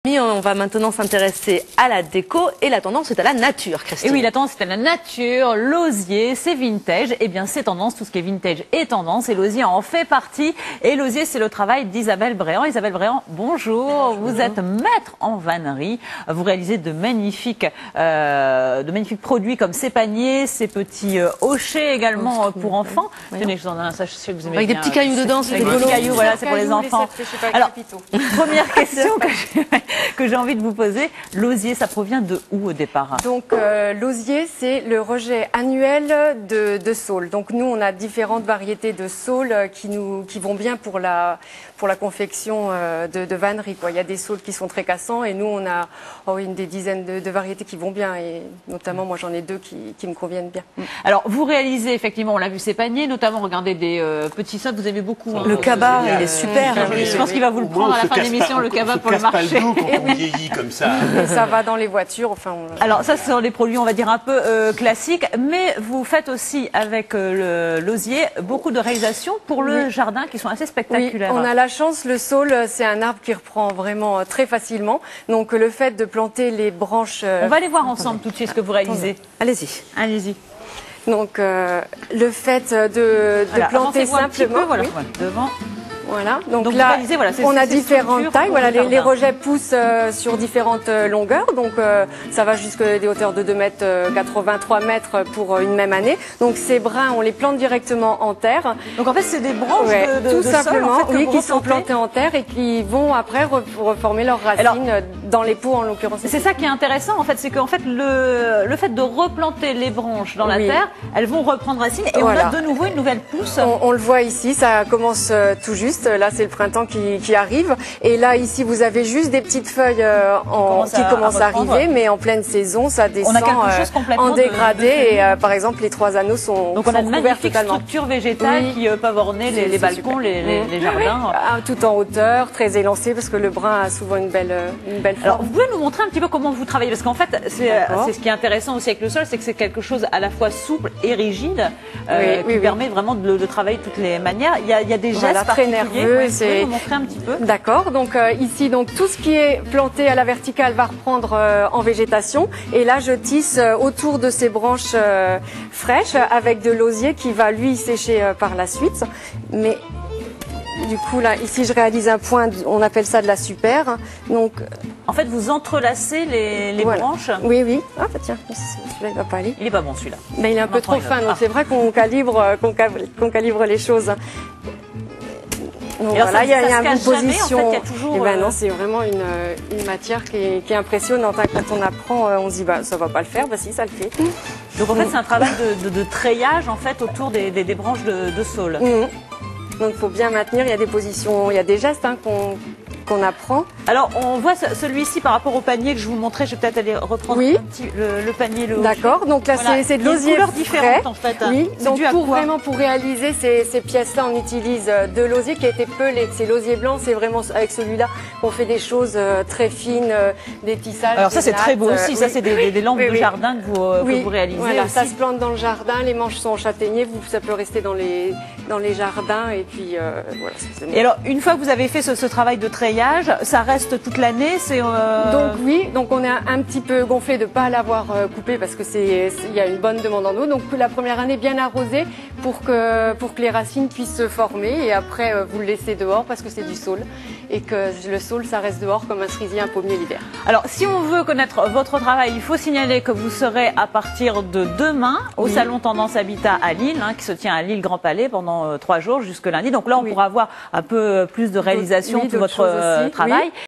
On va maintenant s'intéresser à la déco et la tendance est à la nature, Christine. Et oui, la tendance est à la nature, l'osier, c'est vintage. Eh bien, c'est tendance, tout ce qui est vintage est tendance et l'osier en fait partie. Et l'osier, c'est le travail d'Isabelle Bréant. Isabelle Bréant, bonjour. Bonjour. Vous êtes maître en vannerie. Vous réalisez de magnifiques produits comme ces paniers, ces petits hochets également pour enfants. Tenez, je vous en donne un sachet, je sais que vous aimez avec bien. des petits cailloux dedans, c'est des petits cailloux, voilà, c'est pour les enfants. Alors, première question que j'ai envie de vous poser, l'osier, ça provient de où au départ? Donc l'osier, c'est le rejet annuel de saules. Donc nous, on a différentes variétés de saules qui vont bien pour la confection de vannerie, quoi. Il y a des saules qui sont très cassants et nous, on a des dizaines de variétés qui vont bien et notamment, moi, j'en ai deux qui me conviennent bien. Alors, vous réalisez effectivement, on l'a vu, ces paniers, notamment, regardez des petits sols, vous aimez beaucoup. Le cabas, il est super. Je pense qu'il va vous le prendre à la fin de l'émission, le cabas pour le marché. On vieillit comme ça. Et ça va dans les voitures. Enfin, Alors ça, ce sont des produits, on va dire, un peu classiques, mais vous faites aussi avec l'osier beaucoup de réalisations pour le jardin qui sont assez spectaculaires. Oui, on a la chance, le saule, c'est un arbre qui reprend vraiment très facilement. Donc le fait de planter les branches... On va aller voir ensemble tout de suite ce que vous réalisez. Allez-y. Allez-y. Donc le fait de planter simplement... Voilà, devant. Voilà, donc là, réalisez, voilà, on a différentes tailles. Voilà, les rejets poussent sur différentes longueurs. Donc, ça va jusqu'à des hauteurs de 2 mètres 83 mètres pour une même année. Donc, ces brins, on les plante directement en terre. Donc, en fait, c'est des branches tout simplement, sol, en fait, qui sont plantées en terre et qui vont après reformer leurs racines dans les pots, en l'occurrence. C'est ça qui est intéressant, en fait, c'est qu'en fait, le fait de replanter les branches dans la terre, elles vont reprendre racine et on a de nouveau une nouvelle pousse. On le voit ici, ça commence tout juste. Là, c'est le printemps qui arrive. Et là, ici, vous avez juste des petites feuilles qui commencent à arriver, mais en pleine saison, ça descend en dégradé. Et par exemple, les 3 anneaux sont donc on a de magnifiques totalement structures végétales qui peuvent orner les balcons, les jardins. Tout en hauteur, très élancé, parce que le brun a souvent une belle forme. Alors, vous pouvez nous montrer un petit peu comment vous travaillez? Parce qu'en fait, c'est ce qui est intéressant aussi avec le sol, c'est que c'est quelque chose à la fois souple et rigide, qui permet vraiment de travailler de toutes les manières. Il y a des gestes très nerveux. Vous pouvez nous montrer un petit peu? D'accord. Donc ici, tout ce qui est planté à la verticale va reprendre en végétation. Et là, je tisse autour de ces branches fraîches avec de l'osier qui va lui sécher par la suite. Mais du coup, là, ici, je réalise un point, on appelle ça de la super. Donc, en fait, vous entrelacez les branches. Oui. Ah, bah, tiens, celui-là, il va pas aller. Il est pas bon, celui-là. Mais il est un peu trop fin, donc c'est vrai qu'on calibre les choses. Donc voilà, il y a une position. En fait, toujours... Et ben non, c'est vraiment une matière qui est impressionnante. Quand on apprend, on se dit bah ça va pas le faire, bah si ça le fait. Donc en fait, c'est un travail de treillage en fait autour des branches de saule. Donc il faut bien maintenir. Il y a des positions, il y a des gestes qu'on apprend. Alors on voit celui-ci par rapport au panier que je vous montrais. Je vais peut-être aller reprendre un petit, le panier. D'accord. Donc là c'est de l'osier frais. En fait. Oui. Donc pour réaliser ces pièces-là, on utilise de l'osier qui a été pelé. C'est l'osier blanc. C'est vraiment avec celui-là qu'on fait des choses très fines, des tissages. Alors ça c'est très beau aussi. Ça c'est des lampes de jardin que vous réalisez. Voilà, aussi. Ça se plante dans le jardin. Les manches sont en châtaignier. Ça peut rester dans les jardins et puis voilà. Et alors une fois que vous avez fait ce travail de treillage, ça reste toute l'année. Donc oui, donc on est un petit peu gonflé de ne pas l'avoir coupé parce que il y a une bonne demande en eau. Donc la première année bien arrosée pour que les racines puissent se former et après vous le laissez dehors parce que c'est du saule et que le saule ça reste dehors comme un cerisier, un pommier l'hiver. Alors si on veut connaître votre travail, il faut signaler que vous serez à partir de demain au Salon Tendance Habitat à Lille, qui se tient à Lille Grand Palais pendant 3 jours jusque lundi. Donc là on pourra voir un peu plus de réalisation de votre travail.